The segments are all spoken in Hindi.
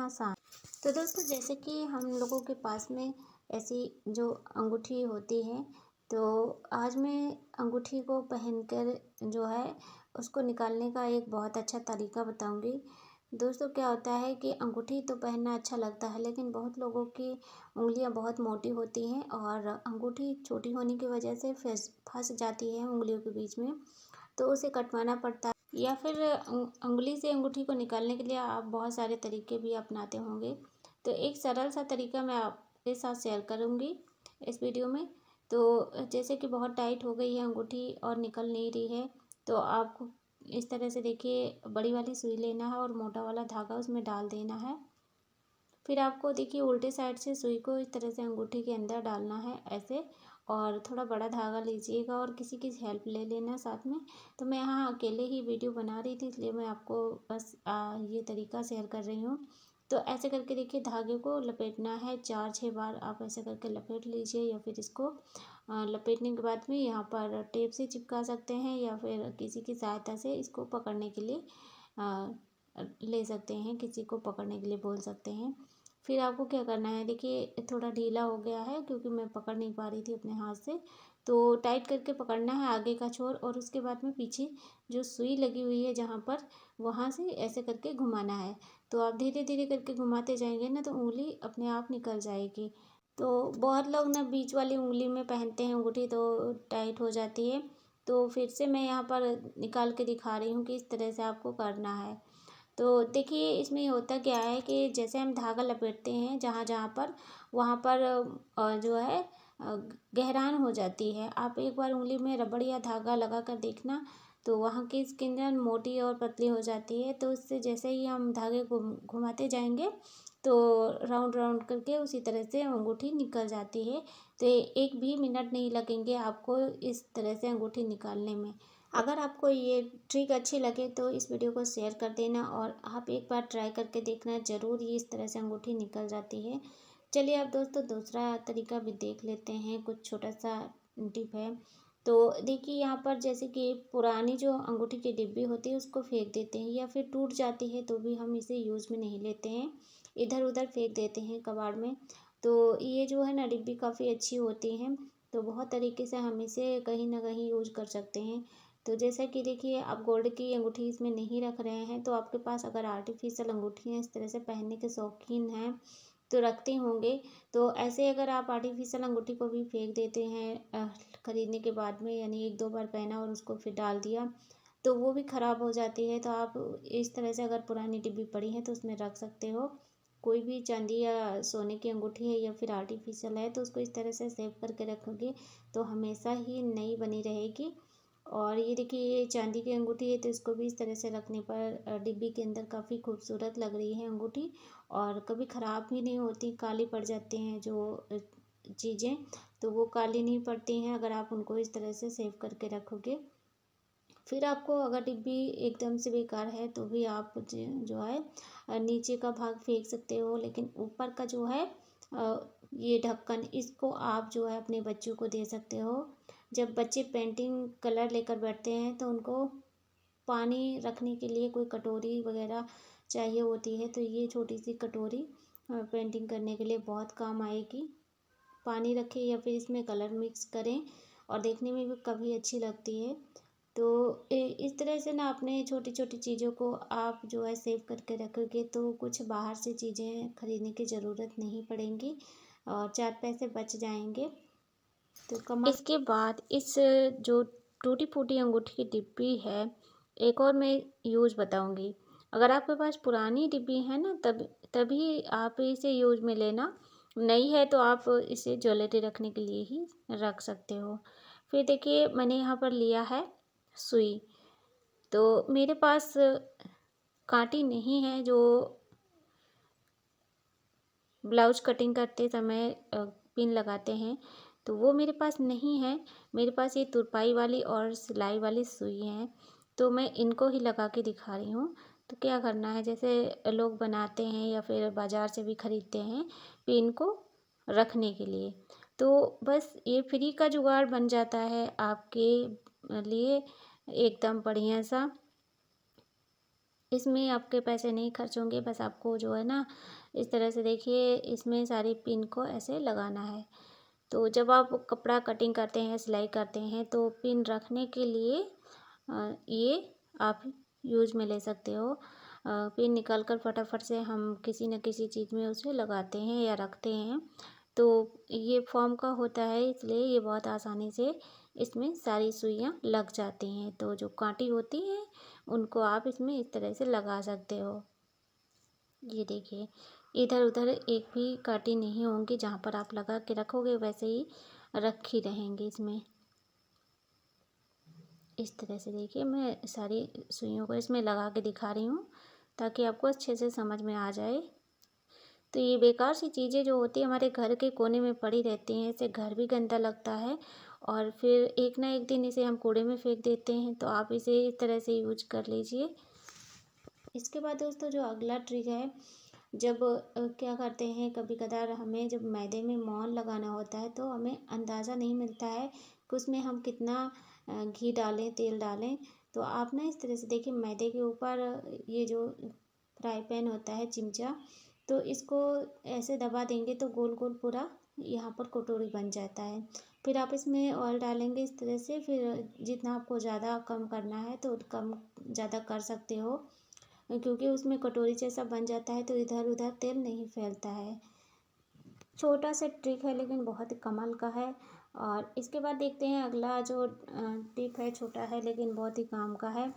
आसान। तो दोस्तों, जैसे कि हम लोगों के पास में ऐसी जो अंगूठी होती है, तो आज मैं अंगूठी को पहनकर जो है उसको निकालने का एक बहुत अच्छा तरीका बताऊंगी। दोस्तों, क्या होता है कि अंगूठी तो पहनना अच्छा लगता है, लेकिन बहुत लोगों की उंगलियां बहुत मोटी होती हैं और अंगूठी छोटी होने की वजह से फंस जाती है उंगलियों के बीच में, तो उसे कटवाना पड़ता है। या फिर उंगली से अंगूठी को निकालने के लिए आप बहुत सारे तरीके भी अपनाते होंगे। तो एक सरल सा तरीका मैं आपके साथ शेयर करूंगी इस वीडियो में। तो जैसे कि बहुत टाइट हो गई है अंगूठी और निकल नहीं रही है, तो आपको इस तरह से देखिए बड़ी वाली सुई लेना है और मोटा वाला धागा उसमें डाल देना है। फिर आपको देखिए उल्टे साइड से सुई को इस तरह से अंगूठी के अंदर डालना है ऐसे, और थोड़ा बड़ा धागा लीजिएगा और किसी की हेल्प ले लेना साथ में। तो मैं यहाँ अकेले ही वीडियो बना रही थी, इसलिए मैं आपको बस ये तरीका शेयर कर रही हूँ। तो ऐसे करके देखिए धागे को लपेटना है 4-6 बार। आप ऐसे करके लपेट लीजिए, या फिर इसको लपेटने के बाद में यहाँ पर टेप से चिपका सकते हैं, या फिर किसी की सहायता से इसको पकड़ने के लिए ले सकते हैं, किसी को पकड़ने के लिए बोल सकते हैं। फिर आपको क्या करना है, देखिए थोड़ा ढीला हो गया है क्योंकि मैं पकड़ नहीं पा रही थी अपने हाथ से, तो टाइट करके पकड़ना है आगे का छोर, और उसके बाद में पीछे जो सुई लगी हुई है जहाँ पर, वहाँ से ऐसे करके घुमाना है। तो आप धीरे धीरे करके घुमाते जाएंगे ना, तो उंगली अपने आप निकल जाएगी। तो बहुत लोग ना बीच वाली उंगली में पहनते हैं अंगूठी, तो टाइट हो जाती है। तो फिर से मैं यहाँ पर निकाल के दिखा रही हूँ कि इस तरह से आपको करना है। तो देखिए इसमें होता क्या है कि जैसे हम धागा लपेटते हैं जहाँ जहाँ पर, वहाँ पर जो है गहरान हो जाती है। आप एक बार उंगली में रबड़ या धागा लगा कर देखना, तो वहाँ की स्किन मोटी और पतली हो जाती है। तो उससे जैसे ही हम धागे को घुमाते जाएंगे, तो राउंड राउंड करके उसी तरह से अंगूठी निकल जाती है। तो एक भी मिनट नहीं लगेंगे आपको इस तरह से अंगूठी निकालने में। अगर आपको ये ट्रिक अच्छी लगे तो इस वीडियो को शेयर कर देना, और आप एक बार ट्राई करके देखना, ज़रूर ही इस तरह से अंगूठी निकल जाती है। चलिए अब दोस्तों दूसरा तरीका भी देख लेते हैं, कुछ छोटा सा टिप है। तो देखिए यहाँ पर जैसे कि पुरानी जो अंगूठी की डिब्बी होती है उसको फेंक देते हैं, या फिर टूट जाती है तो भी हम इसे यूज़ में नहीं लेते हैं, इधर उधर फेंक देते हैं कबाड़ में। तो ये जो है ना डिब्बी काफ़ी अच्छी होती हैं, तो बहुत तरीके से हम इसे कहीं ना कहीं यूज कर सकते हैं। तो जैसा कि देखिए आप गोल्ड की अंगूठी इसमें नहीं रख रहे हैं, तो आपके पास अगर आर्टिफिशियल अंगूठियाँ इस तरह से पहनने के शौकीन हैं तो रखते होंगे। तो ऐसे अगर आप आर्टिफिशियल अंगूठी को भी फेंक देते हैं ख़रीदने के बाद में, यानी 1-2 बार पहना और उसको फिर डाल दिया, तो वो भी ख़राब हो जाती है। तो आप इस तरह से अगर पुरानी डिब्बी पड़ी है तो उसमें रख सकते हो। कोई भी चांदी या सोने की अंगूठी है या फिर आर्टिफिशियल है, तो उसको इस तरह से सेव करके रखोगे तो हमेशा ही नई बनी रहेगी। और ये देखिए ये चांदी की अंगूठी है, तो इसको भी इस तरह से रखने पर डिब्बी के अंदर काफ़ी खूबसूरत लग रही है अंगूठी, और कभी ख़राब भी नहीं होती। काली पड़ जाते हैं जो चीज़ें, तो वो काली नहीं पड़ती हैं अगर आप उनको इस तरह से सेव करके रखोगे। फिर आपको अगर डिब्बी एकदम से बेकार है तो भी आप जो है नीचे का भाग फेंक सकते हो, लेकिन ऊपर का जो है ये ढक्कन, इसको आप जो है अपने बच्चों को दे सकते हो। जब बच्चे पेंटिंग कलर लेकर बैठते हैं तो उनको पानी रखने के लिए कोई कटोरी वगैरह चाहिए होती है, तो ये छोटी सी कटोरी पेंटिंग करने के लिए बहुत काम आएगी। पानी रखें या फिर इसमें कलर मिक्स करें, और देखने में भी काफ़ी अच्छी लगती है। तो इस तरह से ना अपने छोटी छोटी चीज़ों को आप जो है सेव करके रखोगे, तो कुछ बाहर से चीज़ें खरीदने की ज़रूरत नहीं पड़ेंगी और 4 पैसे बच जाएंगे। तो इसके बाद इस जो टूटी फूटी अंगूठी की डिब्बी है, एक और मैं यूज बताऊंगी। अगर आपके पास पुरानी डिब्बी है ना, तभी आप इसे यूज में लेना। नई है तो आप इसे ज्वेलरी रखने के लिए ही रख सकते हो। फिर देखिए मैंने यहाँ पर लिया है सुई। तो मेरे पास कांटी नहीं है जो ब्लाउज कटिंग करते समय पिन लगाते हैं, तो वो मेरे पास नहीं है। मेरे पास ये तुरपाई वाली और सिलाई वाली सुई है, तो मैं इनको ही लगा के दिखा रही हूँ। तो क्या करना है, जैसे लोग बनाते हैं या फिर बाज़ार से भी ख़रीदते हैं पिन को रखने के लिए, तो बस ये फ्री का जुगाड़ बन जाता है आपके लिए एकदम बढ़िया सा। इसमें आपके पैसे नहीं खर्च होंगे, बस आपको जो है ना इस तरह से देखिए इसमें सारी पिन को ऐसे लगाना है। तो जब आप कपड़ा कटिंग करते हैं, सिलाई करते हैं, तो पिन रखने के लिए ये आप यूज में ले सकते हो। पिन निकाल कर फटाफट से हम किसी न किसी चीज़ में उसे लगाते हैं या रखते हैं। तो ये फ़ॉर्म का होता है, इसलिए ये बहुत आसानी से इसमें सारी सुइयाँ लग जाती हैं। तो जो काँटी होती हैं उनको आप इसमें इस तरह से लगा सकते हो। ये देखिए, इधर उधर एक भी काँटी नहीं होंगी, जहाँ पर आप लगा के रखोगे वैसे ही रखी रहेंगी इसमें। इस तरह से देखिए मैं सारी सुइयों को इसमें लगा के दिखा रही हूँ ताकि आपको अच्छे से समझ में आ जाए। तो ये बेकार सी चीज़ें जो होती है हमारे घर के कोने में पड़ी रहती हैं, इससे घर भी गंदा लगता है और फिर एक ना एक दिन इसे हम कूड़े में फेंक देते हैं। तो आप इसे इस तरह से यूज कर लीजिए। इसके बाद दोस्तों जो अगला ट्रिक है, जब क्या करते हैं कभी कदार हमें जब मैदे में मोहन लगाना होता है तो हमें अंदाज़ा नहीं मिलता है कि उसमें हम कितना घी डालें, तेल डालें। तो आप ना इस तरह से देखिए मैदे के ऊपर ये जो फ्राई पैन होता है, चिमचा, तो इसको ऐसे दबा देंगे तो गोल गोल पूरा यहाँ पर कटोरी बन जाता है। फिर आप इसमें ऑयल डालेंगे इस तरह से, फिर जितना आपको ज़्यादा कम करना है तो कम ज़्यादा कर सकते हो, क्योंकि उसमें कटोरी जैसा बन जाता है तो इधर उधर तेल नहीं फैलता है। छोटा सा ट्रिक है लेकिन बहुत ही कमाल का है। और इसके बाद देखते हैं अगला जो टिप है, छोटा है लेकिन बहुत ही काम का है।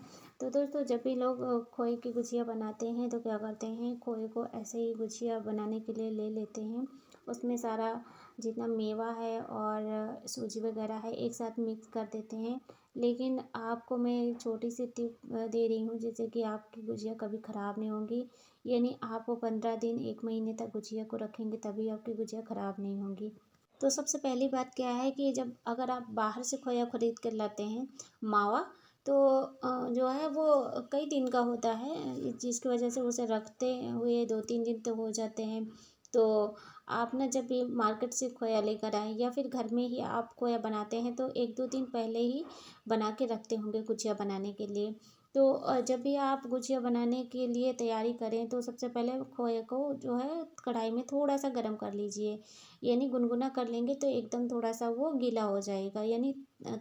तो दोस्तों जब भी लोग खोए की गुजिया बनाते हैं तो क्या करते हैं, खोए को ऐसे ही गुजिया बनाने के लिए ले लेते हैं, उसमें सारा जितना मेवा है और सूजी वगैरह है एक साथ मिक्स कर देते हैं। लेकिन आपको मैं एक छोटी सी टिप दे रही हूँ जिससे कि आपकी गुजिया कभी ख़राब नहीं होंगी। यानी आप वो 15 दिन 1 महीने तक गुजिया को रखेंगे तभी आपकी गुजिया ख़राब नहीं होंगी। तो सबसे पहली बात क्या है कि जब अगर आप बाहर से खोया खरीद कर लाते हैं मावा, तो जो है वो कई दिन का होता है, जिसकी वजह से उसे रखते हुए 2-3 दिन तो हो जाते हैं। तो आप ना जब भी मार्केट से खोया लेकर आएँ या फिर घर में ही आप खोया बनाते हैं तो 1-2 दिन पहले ही बना के रखते होंगे गुजिया बनाने के लिए। तो जब भी आप गुजिया बनाने के लिए तैयारी करें तो सबसे पहले खोए को जो है कढ़ाई में थोड़ा सा गर्म कर लीजिए। यानी गुनगुना कर लेंगे तो एकदम थोड़ा सा वो गीला हो जाएगा, यानी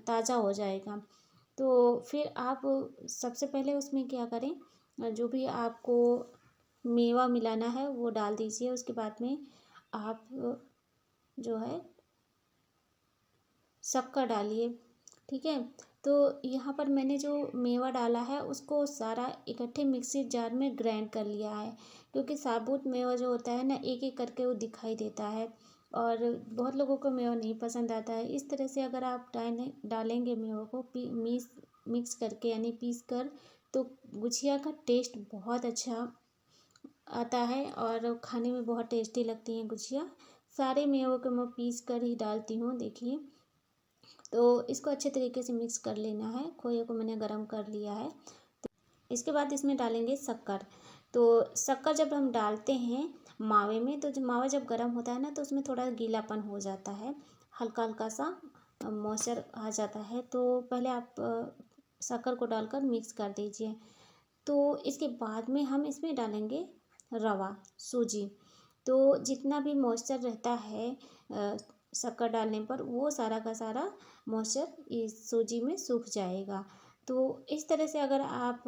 ताज़ा हो जाएगा। तो फिर आप सबसे पहले उसमें क्या करें, जो भी आपको मेवा मिलाना है वो डाल दीजिए। उसके बाद में आप जो है शक्कर डालिए, ठीक है। तो यहाँ पर मैंने जो मेवा डाला है उसको सारा इकट्ठे मिक्सी जार में ग्राइंड कर लिया है, क्योंकि साबुत मेवा जो होता है ना एक एक करके वो दिखाई देता है और बहुत लोगों को मेवा नहीं पसंद आता है। इस तरह से अगर आप डालेंगे मेवा को मिक्स करके यानी पीस कर, तो गुजिया का टेस्ट बहुत अच्छा आता है और खाने में बहुत टेस्टी लगती हैं गुजिया। सारे मेवों को मैं पीस कर ही डालती हूँ देखिए। तो इसको अच्छे तरीके से मिक्स कर लेना है। खोए को मैंने गरम कर लिया है। इसके बाद इसमें डालेंगे शक्कर। तो शक्कर जब हम डालते हैं मावे में, तो जब मावा जब गर्म होता है ना तो उसमें थोड़ा गीलापन हो जाता है, हल्का हल्का सा मॉइस्चर आ जाता है। तो पहले आप शक्कर को डालकर मिक्स कर दीजिए। तो इसके बाद में हम इसमें डालेंगे रवा, सूजी। तो जितना भी मॉइस्चर रहता है शक्कर डालने पर वो सारा का सारा मॉइस्चर इस सूजी में सूख जाएगा। तो इस तरह से अगर आप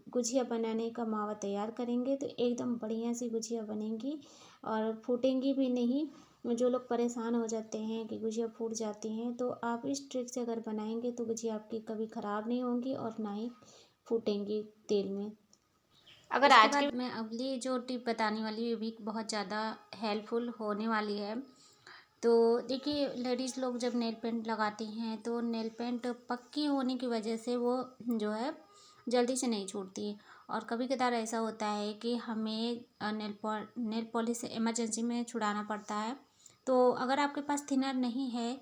गुजिया बनाने का मावा तैयार करेंगे तो एकदम बढ़िया सी गुजिया बनेंगी और फूटेंगी भी नहीं। जो लोग परेशान हो जाते हैं कि गुजिया फूट जाती हैं, तो आप इस ट्रिक से अगर बनाएंगे तो गुजिया आपकी कभी ख़राब नहीं होंगी और ना ही फूटेंगी तेल में। अगर इसके आज बाद के मैं अगली जो टिप बताने वाली हूँ ये भी बहुत ज़्यादा हेल्पफुल होने वाली है। तो देखिए लेडीज़ लोग जब नेल पेंट लगाती हैं तो नेल पेंट पक्की होने की वजह से वो जो है जल्दी से नहीं छूटती। और कभी कदार ऐसा होता है कि हमें नेल पॉलिश इमरजेंसी में छुड़ाना पड़ता है। तो अगर आपके पास थिनर नहीं है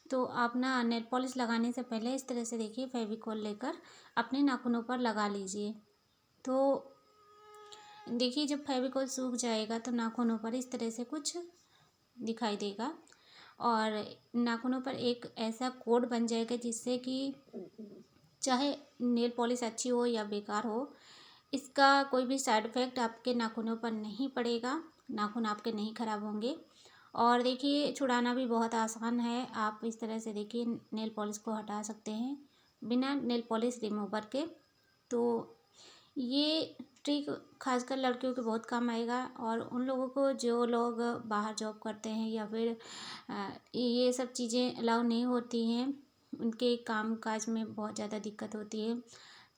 तो आप ना नेल पॉलिश लगाने से पहले इस तरह से देखिए फेविकोल लेकर अपने नाखूनों पर लगा लीजिए। तो देखिए जब फेविकोल सूख जाएगा तो नाखूनों पर इस तरह से कुछ दिखाई देगा और नाखूनों पर एक ऐसा कोड बन जाएगा जिससे कि चाहे नेल पॉलिश अच्छी हो या बेकार हो, इसका कोई भी साइड इफ़ेक्ट आपके नाखूनों पर नहीं पड़ेगा, नाखून आपके नहीं ख़राब होंगे। और देखिए छुड़ाना भी बहुत आसान है। आप इस तरह से देखिए नेल पॉलिश को हटा सकते हैं बिना नेल पॉलिश रिमूवर के। तो ये ट्रिक खासकर लड़कियों के बहुत काम आएगा, और उन लोगों को जो लोग बाहर जॉब करते हैं या फिर ये सब चीज़ें अलाउ नहीं होती हैं, उनके काम काज में बहुत ज़्यादा दिक्कत होती है,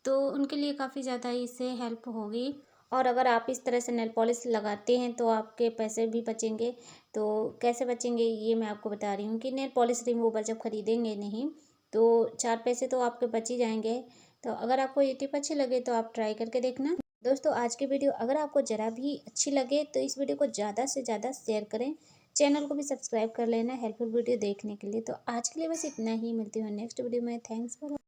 तो उनके लिए काफ़ी ज़्यादा इससे हेल्प होगी। और अगर आप इस तरह से नेल पॉलिश लगाते हैं तो आपके पैसे भी बचेंगे। तो कैसे बचेंगे ये मैं आपको बता रही हूँ कि नेल पॉलिश रिमूवर जब खरीदेंगे नहीं तो 4 पैसे तो आपके बच ही जाएंगे। तो अगर आपको ये टिप अच्छी लगे तो आप ट्राई करके देखना। दोस्तों आज की वीडियो अगर आपको ज़रा भी अच्छी लगे तो इस वीडियो को ज़्यादा से ज़्यादा शेयर करें। चैनल को भी सब्सक्राइब कर लेना हेल्पफुल वीडियो देखने के लिए। तो आज के लिए बस इतना ही, मिलती हूँ नेक्स्ट वीडियो में। Thanks for